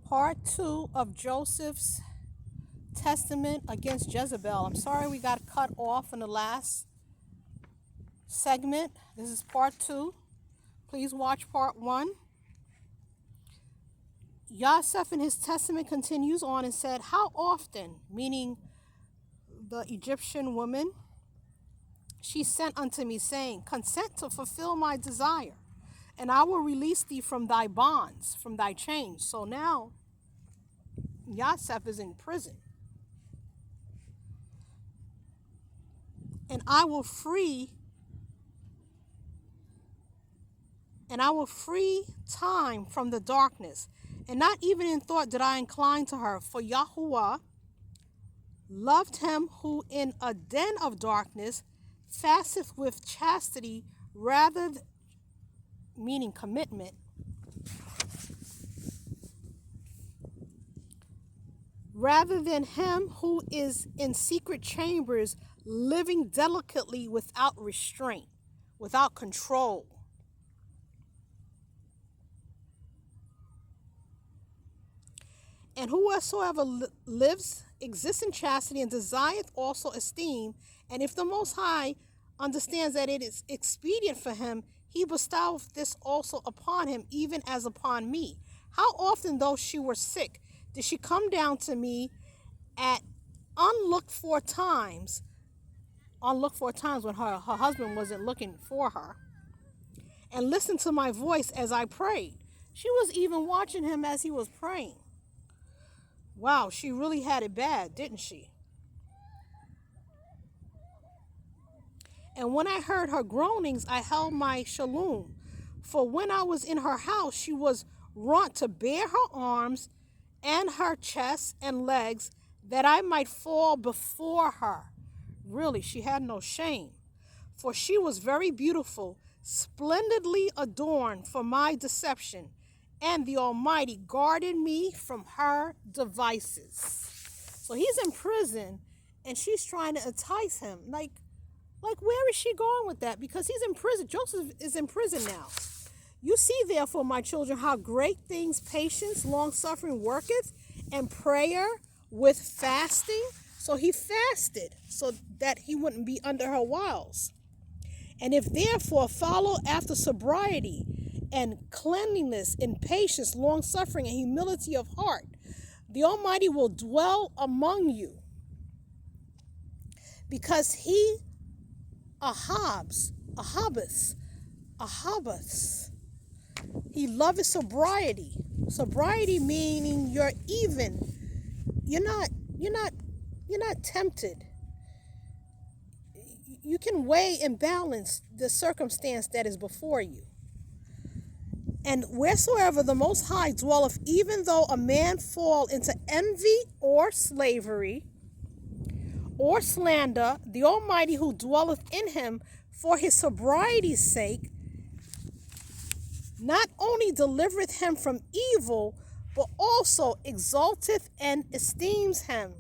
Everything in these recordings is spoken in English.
Part 2 of Joseph's testament against Jezebel. I'm sorry we got cut off in the last segment. This is part 2. Please watch part 1. Yusaph in his testament continues on and said, "How often," meaning the Egyptian woman, "she sent unto me, saying, Consent to fulfill my desire, and I will release thee from thy bonds, from thy chains." So now Yusaph is in prison. And I will free time from the darkness. And not even in thought did I incline to her, for Yahuwah loved him who in a den of darkness fasteth with chastity, meaning commitment, rather than him who is in secret chambers, living delicately without restraint, without control. And whosoever exists in chastity and desireth also esteem, and if the Most High understands that it is expedient for him, he bestoweth this also upon him, even as upon me. How often, though she were sick, did she come down to me at unlooked for times when her husband wasn't looking for her, and listen to my voice as I prayed. She was even watching him as he was praying. Wow, she really had it bad, didn't she? And when I heard her groanings, I held my shalom. For when I was in her house, she was wont to bare her arms and her chest and legs, that I might fall before her. Really, she had no shame. For she was very beautiful, splendidly adorned for my deception, and the Almighty guarded me from her devices. So he's in prison, and she's trying to entice him. Like where is she going with that? Because he's in prison. Joseph is in prison now. "You see, therefore, my children, how great things patience, long-suffering worketh, and prayer with fasting." So he fasted so that he wouldn't be under her wiles. "And if therefore follow after sobriety and cleanliness and patience, long-suffering and humility of heart, the Almighty will dwell among you, because he ahabeth, he loveth sobriety." Sobriety meaning you're even. You're not tempted. You can weigh and balance the circumstance that is before you. "And wheresoever the Most High dwelleth, even though a man fall into envy or slavery or slander, the Almighty who dwelleth in him for his sobriety's sake, not only delivereth him from evil, but also exalteth and esteems him,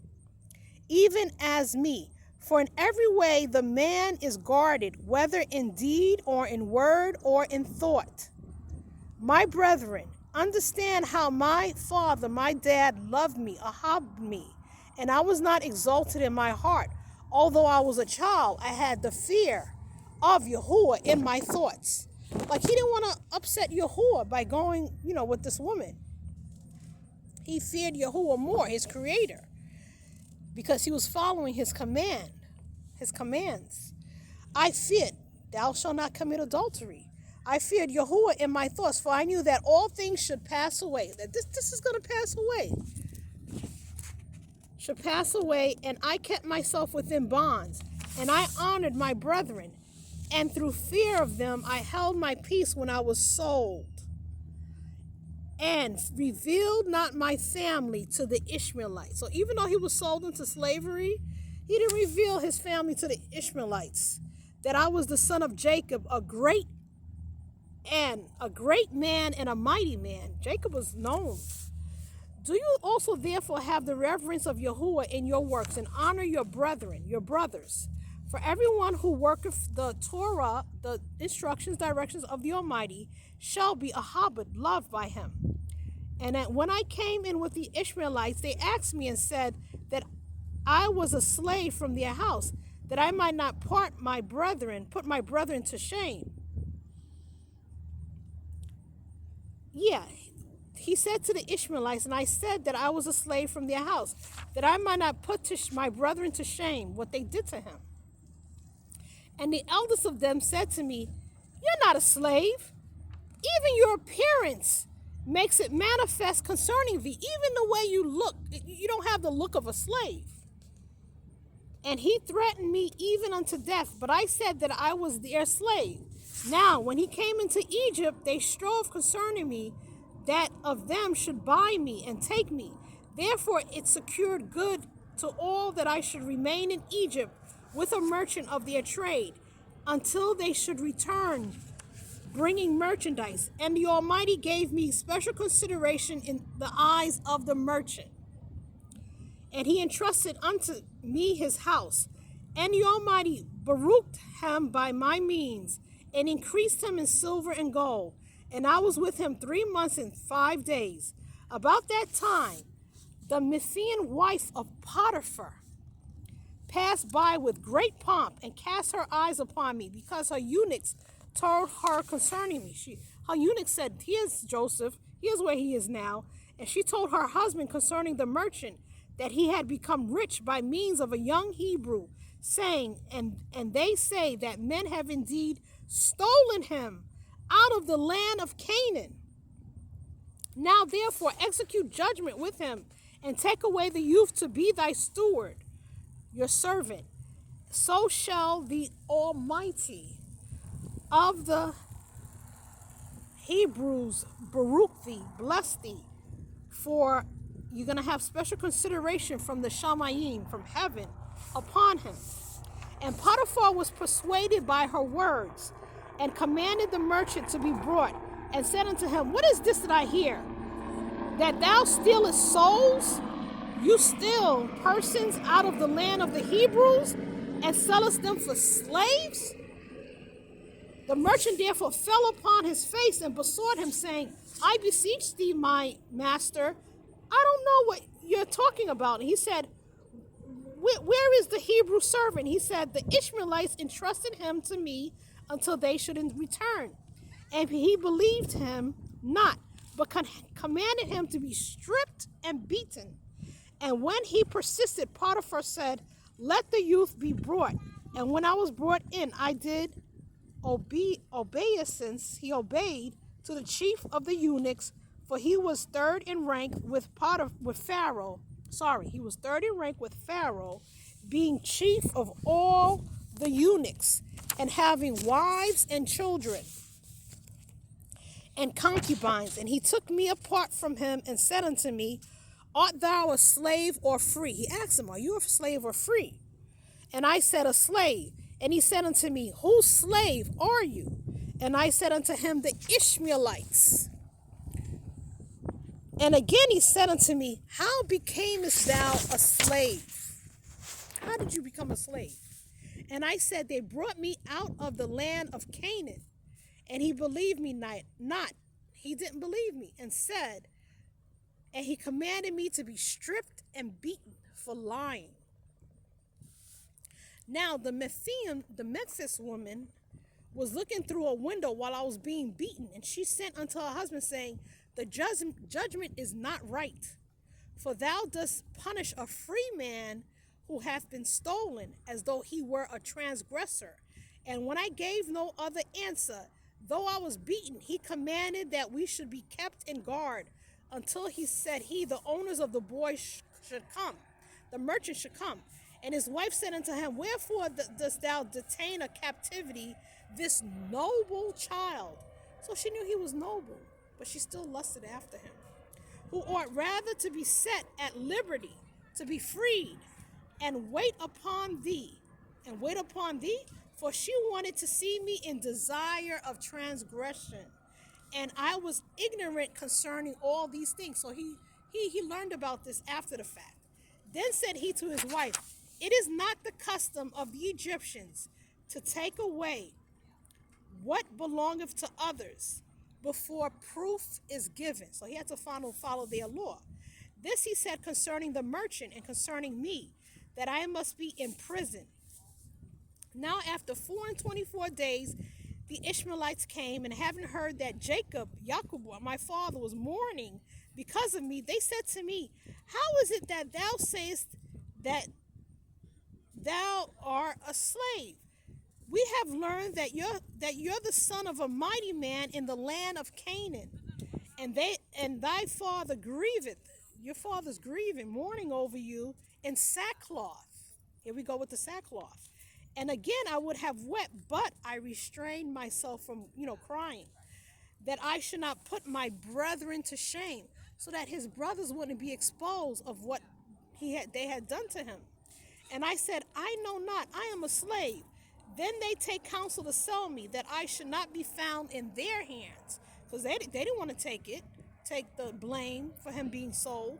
even as me. For in every way the man is guarded, whether in deed or in word or in thought. My brethren, understand how my father, my dad, loved me, ahabbed me, and I was not exalted in my heart. Although I was a child, I had the fear of Yahuwah in my thoughts." Like he didn't want to upset Yahuwah by going, with this woman. He feared Yahuwah more, his creator, because he was following his commands. "I feared, thou shalt not commit adultery. I feared Yahuwah in my thoughts, for I knew that all things should pass away." That this is going to pass away. "Should pass away, and I kept myself within bonds, and I honored my brethren, and through fear of them I held my peace when I was sold, and revealed not my family to the Ishmaelites." So even though he was sold into slavery, he didn't reveal his family to the Ishmaelites, "that I was the son of Jacob, a great man and a mighty man." Jacob was known. "Do you also therefore have the reverence of Yahuwah in your works, and honor your brethren, your brothers? For everyone who worketh the Torah, the instructions, directions of the Almighty, shall be ahabed, loved by him. And that when I came in with the Ishmaelites, they asked me and said that I was a slave from their house, that I might not put my brethren to shame. Yeah, he said to the Ishmaelites, and I said that I was a slave from their house, that I might not put my brethren to shame what they did to him. And the eldest of them said to me, you're not a slave. Even your appearance makes it manifest concerning thee. Even the way you look, you don't have the look of a slave. And he threatened me even unto death, but I said that I was their slave. Now, when he came into Egypt, they strove concerning me that of them should buy me and take me. Therefore, it secured good to all that I should remain in Egypt with a merchant of their trade until they should return, bringing merchandise. And the Almighty gave me special consideration in the eyes of the merchant. And he entrusted unto me his house. And the Almighty baruched him by my means, and increased him in silver and gold. And I was with him 3 months and 5 days. About that time, the Mephian wife of Potiphar passed by with great pomp and cast her eyes upon me, because her eunuchs told her concerning me. Her eunuch said, here's Joseph, here's where he is now. And she told her husband concerning the merchant that he had become rich by means of a young Hebrew, saying, and they say that men have indeed stolen him out of the land of Canaan. Now therefore execute judgment with him, and take away the youth to be thy steward, your servant. So shall the Almighty of the Hebrews baruch thee, bless thee, for you're going to have special consideration from the Shamayim, from heaven, upon him. And Potiphar was persuaded by her words, and commanded the merchant to be brought, and said unto him, what is this that I hear? That thou stealest souls? You steal persons out of the land of the Hebrews, and sellest them for slaves? The merchant therefore fell upon his face and besought him, saying, I beseech thee, my master, I don't know what you're talking about. And he said, where is the Hebrew servant? He said, the Ishmaelites entrusted him to me until they should return. And he believed him not, but commanded him to be stripped and beaten. And when he persisted, Potiphar said, let the youth be brought. And when I was brought in, I did obeisance. He obeyed to the chief of the eunuchs, for he was third in rank with Pharaoh. He was third in rank with Pharaoh, being chief of all the eunuchs, and having wives and children and concubines. And he took me apart from him and said unto me, art thou a slave or free? He asked him, are you a slave or free? And I said, a slave. And he said unto me, whose slave are you? And I said unto him, the Ishmaelites. And again he said unto me, how becamest thou a slave? How did you become a slave? And I said, they brought me out of the land of Canaan. And he believed me not. He didn't believe me, and said, and he commanded me to be stripped and beaten for lying. Now the Memphis woman was looking through a window while I was being beaten, and she sent unto her husband, saying, the judgment is not right, for thou dost punish a free man who hath been stolen, as though he were a transgressor. And when I gave no other answer, though I was beaten, he commanded that we should be kept in guard until he said the owners of the boy should come, the merchant should come. And his wife said unto him, wherefore dost thou detain a captivity this noble child? So she knew he was noble, but she still lusted after him, who ought rather to be set at liberty, to be freed, and wait upon thee. And wait upon thee? For she wanted to see me in desire of transgression. And I was ignorant concerning all these things. So he learned about this after the fact. Then said he to his wife, it is not the custom of the Egyptians to take away what belongeth to others, before proof is given. So he had to follow their law. This he said concerning the merchant and concerning me, that I must be in prison. Now after 4 and 24 days, the Ishmaelites came, and having heard that Jacob, my father, was mourning because of me, they said to me, how is it that thou sayest that thou art a slave? We have learned that you're the son of a mighty man in the land of Canaan, and thy father grieveth. Your father's grieving, mourning over you in sackcloth. Here we go with the sackcloth. And again, I would have wept, but I restrained myself from, crying, that I should not put my brethren to shame, so that his brothers wouldn't be exposed of what they had done to him. And I said, I know not, I am a slave. Then they take counsel to sell me, that I should not be found in their hands. Because they didn't want to take the blame for him being sold.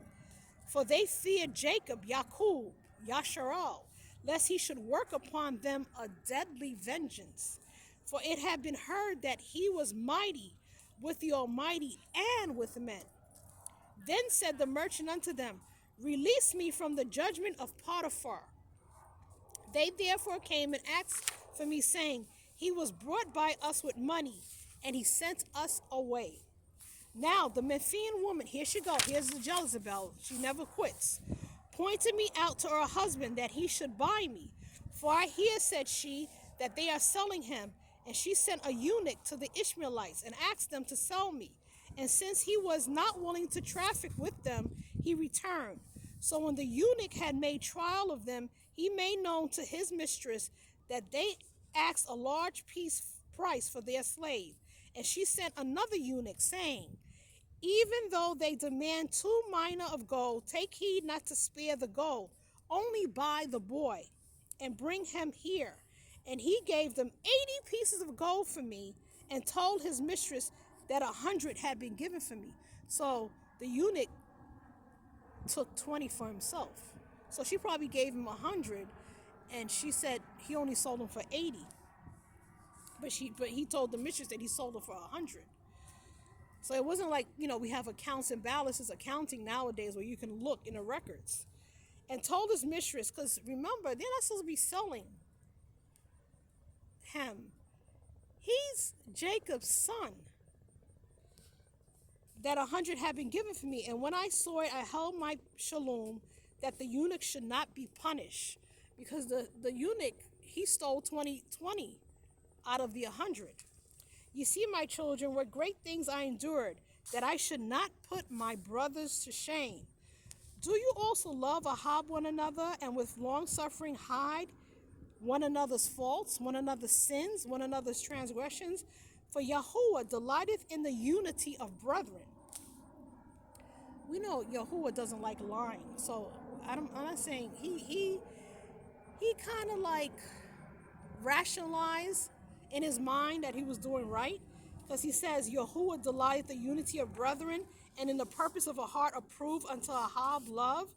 For they feared Jacob, Yakub, Yasharal, lest he should work upon them a deadly vengeance. For it had been heard that he was mighty with the Almighty and with men. Then said the merchant unto them, release me from the judgment of Potiphar. They therefore came and asked for me, saying, he was brought by us with money, and he sent us away. Now the Memphian woman, here she go, here's the Jezebel, she never quits, pointed me out to her husband that he should buy me. For I hear, said she, that they are selling him. And she sent a eunuch to the Ishmaelites and asked them to sell me. And since he was not willing to traffic with them, he returned. So when the eunuch had made trial of them, he made known to his mistress that they asked a large price for their slave. And she sent another eunuch, saying, even though they demand 2 mina of gold, take heed not to spare the gold. Only buy the boy and bring him here. And he gave them 80 pieces of gold for me, and told his mistress that 100 had been given for me. So the eunuch took 20 for himself. So she probably gave him 100, and she said he only sold them for 80. But he told the mistress that he sold them for 100. So it wasn't like, we have accounts and balances accounting nowadays where you can look in the records. And told his mistress, because remember, they're not supposed to be selling him. He's Jacob's son. That 100 had been given for me. And when I saw it, I held my shalom, that the eunuch should not be punished. Because the eunuch, he stole 20 out of the 100. You see, my children, what great things I endured, that I should not put my brothers to shame. Do you also love one another, and with long suffering hide one another's faults, one another's sins, one another's transgressions? For Yahuwah delighteth in the unity of brethren. We know Yahuwah doesn't like lying, so I'm not saying he kind of like rationalized in his mind that he was doing right, because he says, Yahuwah delighteth the unity of brethren, and in the purpose of a heart approved unto Ahab love.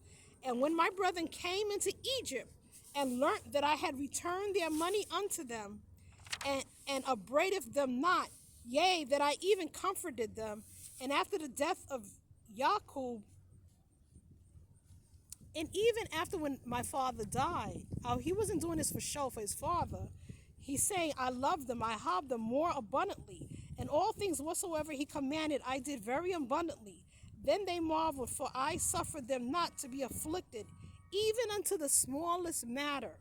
And when my brethren came into Egypt, and learnt that I had returned their money unto them, and upbraideth them not, yea, that I even comforted them. And after the death of Yakub, and even after when my father died, he wasn't doing this for show for his father. He's saying, I love them, I have them more abundantly, and all things whatsoever he commanded I did very abundantly. Then they marveled, for I suffered them not to be afflicted, even unto the smallest matter.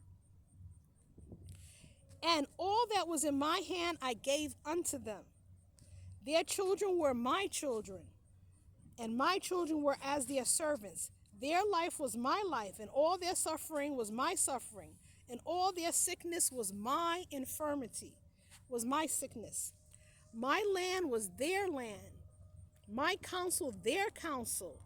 And all that was in my hand I gave unto them. Their children were my children, and my children were as their servants. Their life was my life, and all their suffering was my suffering, and all their sickness was my infirmity, was my sickness. My land was their land, my counsel their counsel,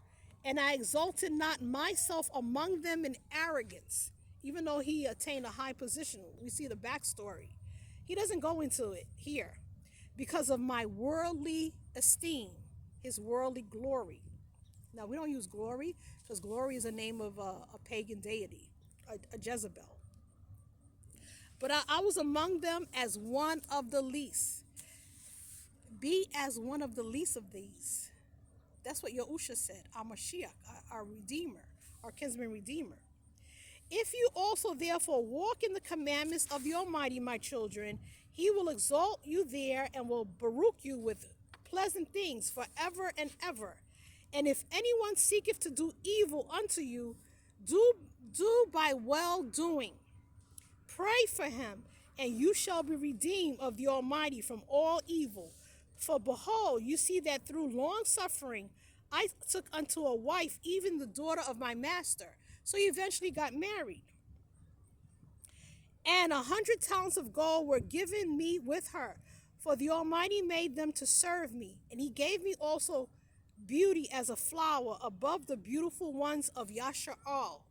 and I exalted not myself among them in arrogance. Even though he attained a high position, we see the backstory. He doesn't go into it here because of my worldly esteem, his worldly glory. Now, we don't use glory because glory is a name of a pagan deity, a Jezebel. But I was among them as one of the least, be as one of the least of these. That's what Yahusha said, our Mashiach, our Redeemer, our kinsman Redeemer. If you also therefore walk in the commandments of the Almighty, my children, he will exalt you there and will baruch you with pleasant things forever and ever. And if anyone seeketh to do evil unto you, do by well doing. Pray for him, and you shall be redeemed of the Almighty from all evil. For behold, you see that through long suffering I took unto a wife even the daughter of my master. So he eventually got married. And 100 talents of gold were given me with her, for the Almighty made them to serve me. And he gave me also beauty as a flower above the beautiful ones of Yasha'al.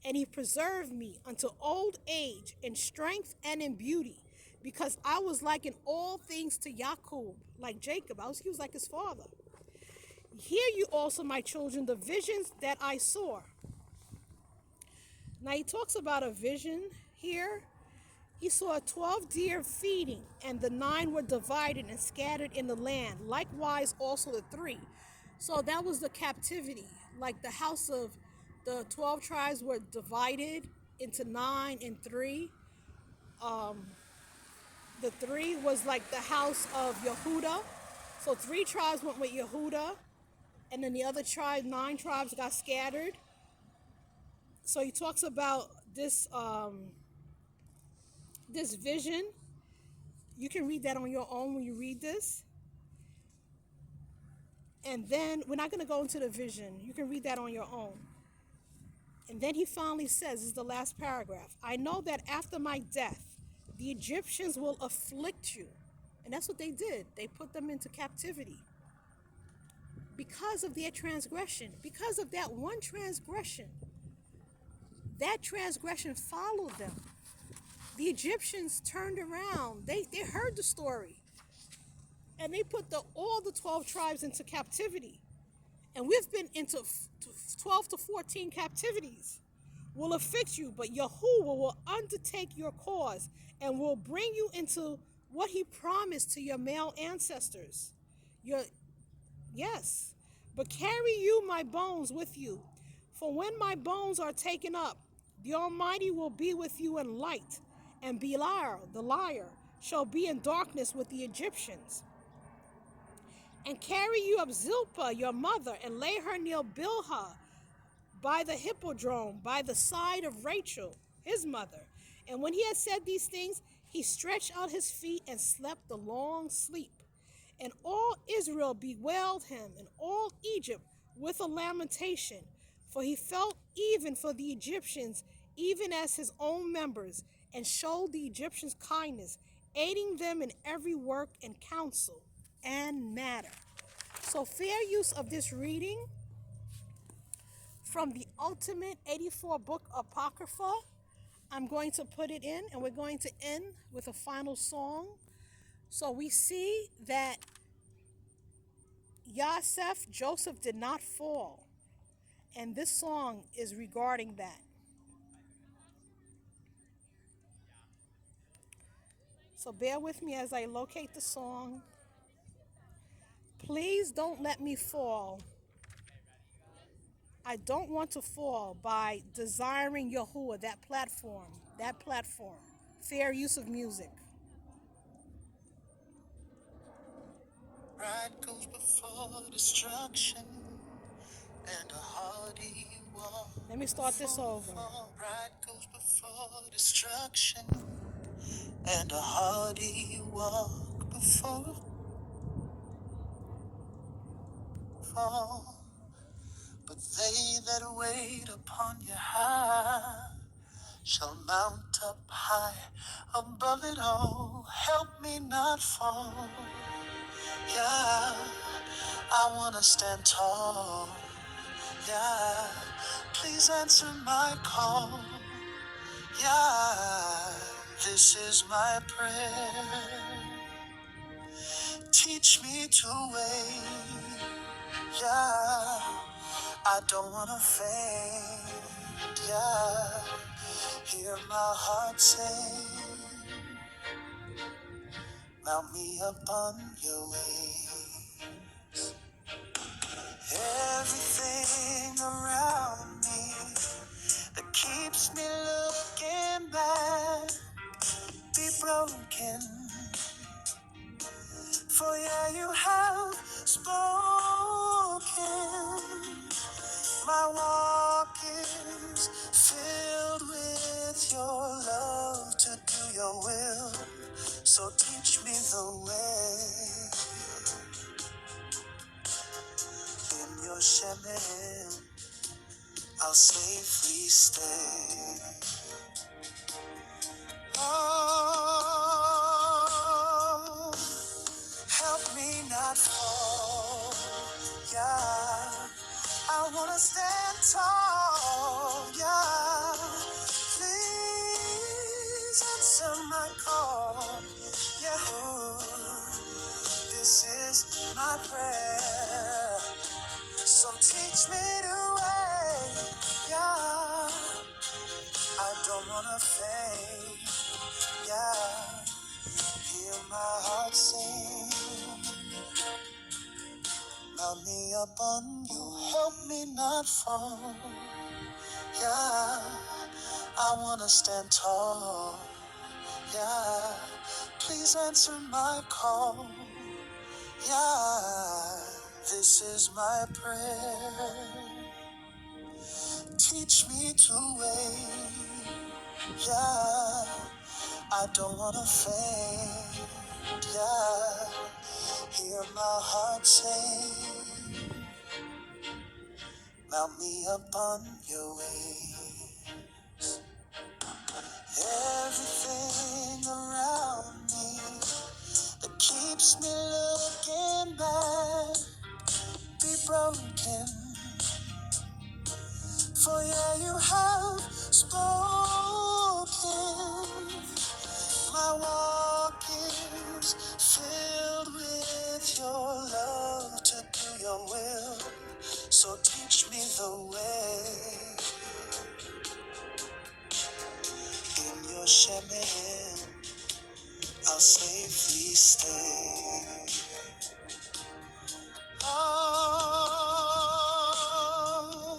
And he preserved me unto old age in strength and in beauty, because I was like in all things to Jacob, like Jacob. He was like his father. Hear you also, my children, the visions that I saw. Now he talks about a vision here. He saw 12 deer feeding, and the 9 were divided and scattered in the land. Likewise also the 3. So that was the captivity. Like the house of the 12 tribes were divided into 9 and 3. The 3 was like the house of Yehuda. So 3 tribes went with Yehuda, and then the other tribe, 9 tribes, got scattered. So he talks about this this vision. You can read that on your own when you read this. And then we're not going to go into the vision. You can read that on your own. And then he finally says, this is the last paragraph, I know that after my death, the Egyptians will afflict you. And that's what they did. They put them into captivity because of their transgression, because of that one transgression. That transgression followed them. The Egyptians turned around. They heard the story. And they put all the 12 tribes into captivity. And we've been into 12 to 14 captivities. Will afflict you, but Yahuwah will undertake your cause and will bring you into what he promised to your male ancestors. Yes, but carry you my bones with you. For when my bones are taken up, the Almighty will be with you in light, and Belial, the liar, shall be in darkness with the Egyptians. And carry you up Zilpah, your mother, and lay her near Bilhah, by the hippodrome, by the side of Rachel, his mother. And when he had said these things, he stretched out his feet and slept a long sleep. And all Israel bewailed him, and all Egypt with a lamentation. For he felt even for the Egyptians, even as his own members, and showed the Egyptians kindness, aiding them in every work and counsel and matter. So fair use of this reading from the ultimate 84 book Apocrypha. I'm going to put it in, and we're going to end with a final song. So we see that Yusaph, Joseph, did not fall. And this song is regarding that. So bear with me as I locate the song. Please don't let me fall. I don't want to fall by desiring Yahuwah, that platform. Fair use of music. Pride goes before destruction, and a hardy walk. Let me start this over. Pride goes before destruction, and a hardy walk before fall. But they that wait upon you high shall mount up high above it all. Help me not fall. Yeah, I wanna stand tall. Yeah, please answer my call. Yeah, this is my prayer. Teach me to wait. Yeah, I don't wanna fade. Yeah, hear my heart say, mount me up on your way. Everything around me that keeps me looking back be broken. For yeah, you have spoken. My walk is filled with your love to do your will. So teach me the way in your shemin. I'll safely stay. Oh, help me not fall. Yeah, I wanna stand tall. Yeah, please answer my call. Yeah, this is my prayer. So teach me the way. Yeah, I don't wanna fade. Yeah, hear my heart sing. Mount me up on you, help me not fall. Yeah, I wanna stand tall. Yeah, please answer my call. Yeah, this is my prayer. Teach me to wait. Yeah, I don't wanna fade. Yeah, hear my heart say, mount me up on your wings. Everything around me that keeps me looking back be broken. For yeah, you have spoken. My walk is filled with your love to do your will. So teach me the way in your shemin. I'll safely stay. Oh,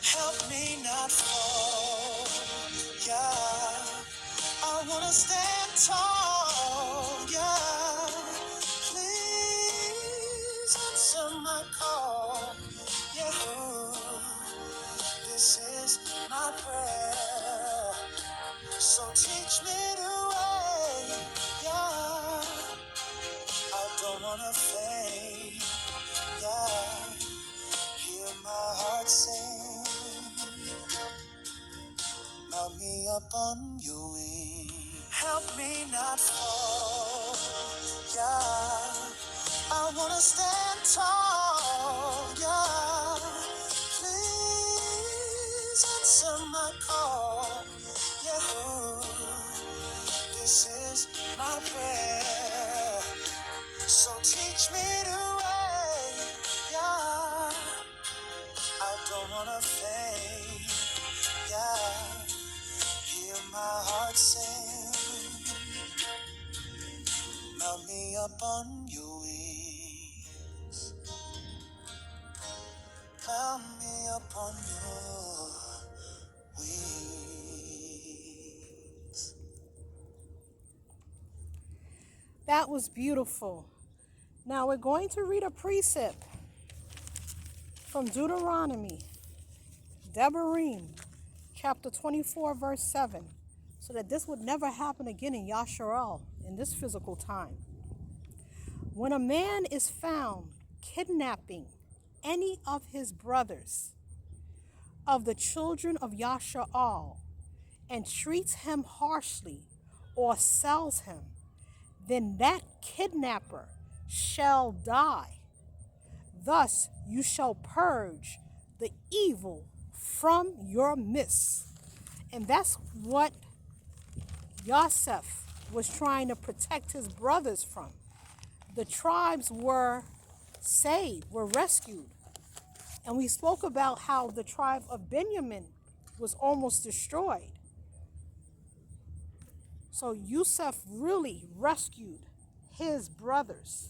help me not fall. Yeah, I wanna stand tall. Yeah, please answer my call. Yeah, this is my prayer. So teach me the way. Yeah, I don't wanna fade. Yeah, hear my heart sing. Mount me up on your wings. Help me not fall. Yeah, I wanna stand tall. Yeah, please answer my call. Yeah, this is my prayer. So teach me the way. Yeah, I don't wanna fade. Yeah, hear my heart sing. Mount me up on your wings. Mount me up on your wings. That was beautiful. Now we're going to read a precept from Deuteronomy, Devarim, chapter 24, verse 7, so that this would never happen again in Yasharal, in this physical time. When a man is found kidnapping any of his brothers of the children of Yasharal and treats him harshly or sells him, then that kidnapper shall die. Thus you shall purge the evil from your midst. And that's what Yusaph was trying to protect his brothers from. The tribes were saved, were rescued. And we spoke about how the tribe of Benjamin was almost destroyed. So Yusaph really rescued his brothers.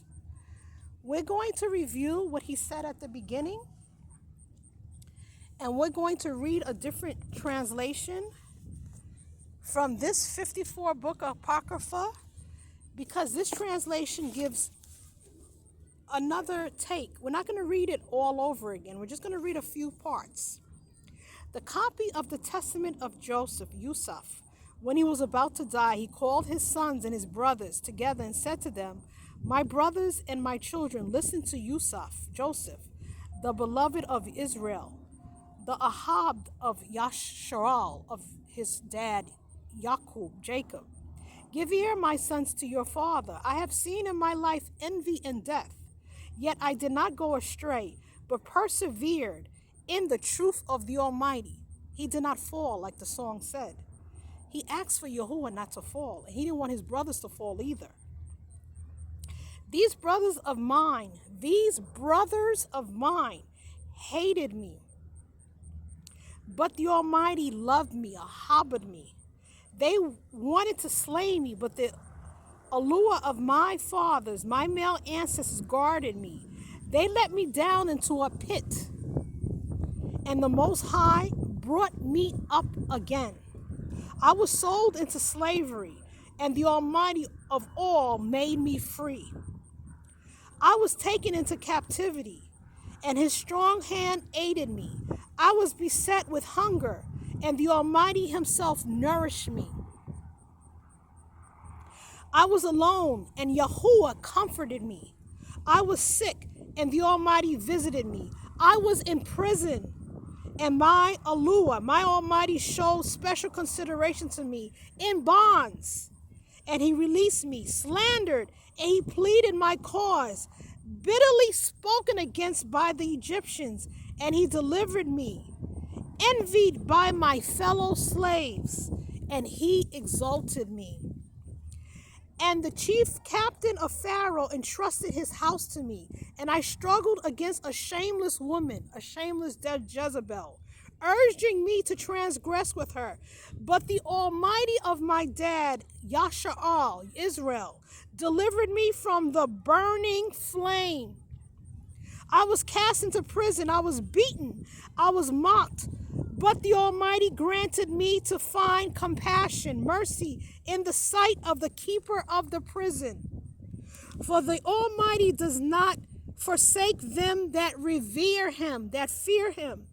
We're going to review what he said at the beginning, and we're going to read a different translation from this 54 book Apocrypha, because this translation gives another take. We're not going to read it all over again. We're just going to read a few parts. The copy of the testament of Joseph, Yusaph, when he was about to die, he called his sons and his brothers together and said to them, "My brothers and my children, listen to Yusaph, Joseph, the beloved of Israel, the Ahab of Yasharal, of his dad, Jacob. Give ear, my sons, to your father. I have seen in my life envy and death. Yet I did not go astray, but persevered in the truth of the Almighty. He did not fall, like the song said. He asked for Yahuwah not to fall, and he didn't want his brothers to fall either. These brothers of mine hated me. But the Almighty loved me, ahabed me. They wanted to slay me, but the Alua of my fathers, my male ancestors, guarded me. They let me down into a pit, and the Most High brought me up again. I was sold into slavery, and the Almighty of all made me free. I was taken into captivity, and his strong hand aided me. I was beset with hunger, and the Almighty himself nourished me. I was alone, and Yahuwah comforted me. I was sick, and the Almighty visited me. I was in prison, and my Alua, my Almighty, showed special consideration to me in bonds. And he released me, slandered, and he pleaded my cause, bitterly spoken against by the Egyptians, and he delivered me, envied by my fellow slaves, and he exalted me. And the chief captain of Pharaoh entrusted his house to me, and I struggled against a shameless woman, a shameless Jezebel, urging me to transgress with her. But the Almighty of my dad, Yasharal, Israel, delivered me from the burning flame. I was cast into prison, I was beaten, I was mocked, but the Almighty granted me to find compassion, mercy in the sight of the keeper of the prison. For the Almighty does not forsake them that revere him, that fear him,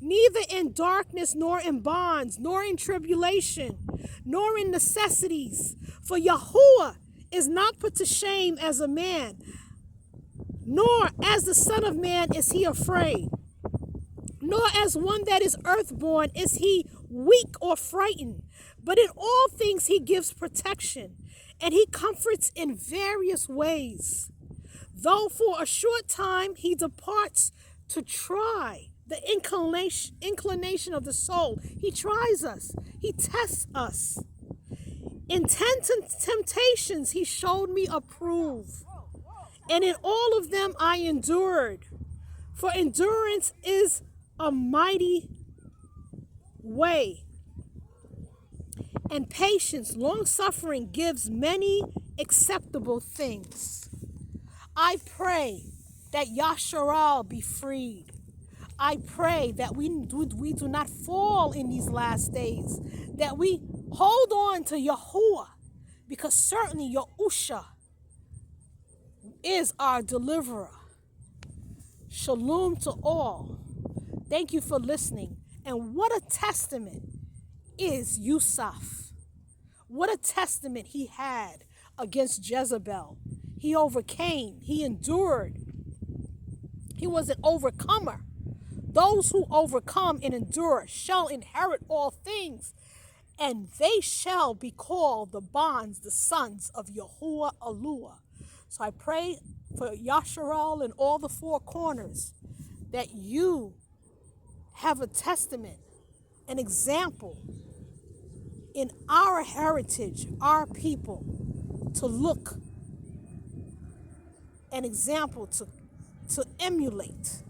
neither in darkness, nor in bonds, nor in tribulation, nor in necessities. For Yahuwah is not put to shame as a man, nor as the Son of Man is he afraid, nor as one that is earthborn is he weak or frightened. But in all things he gives protection, and he comforts in various ways. Though for a short time he departs to try the inclination of the soul. He tries us. He tests us. In 10 temptations he showed me approve, and in all of them I endured. For endurance is a mighty way, and patience, long-suffering, gives many acceptable things. I pray that Yasharal be freed. I pray that we do not fall in these last days, that we hold on to Yahuwah, because certainly Yahusha is our deliverer. Shalom to all. Thank you for listening. And what a testament is Yusaph. What a testament he had against Jezebel. He overcame. He endured. He was an overcomer. Those who overcome and endure shall inherit all things, and they shall be called the bonds, the sons of Yahuwah Alua. So I pray for Yasharal and all the four corners that you have a testament, an example in our heritage, our people, to look, an example to emulate.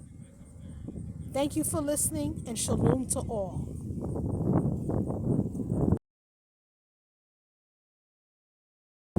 Thank you for listening, and shalom to all.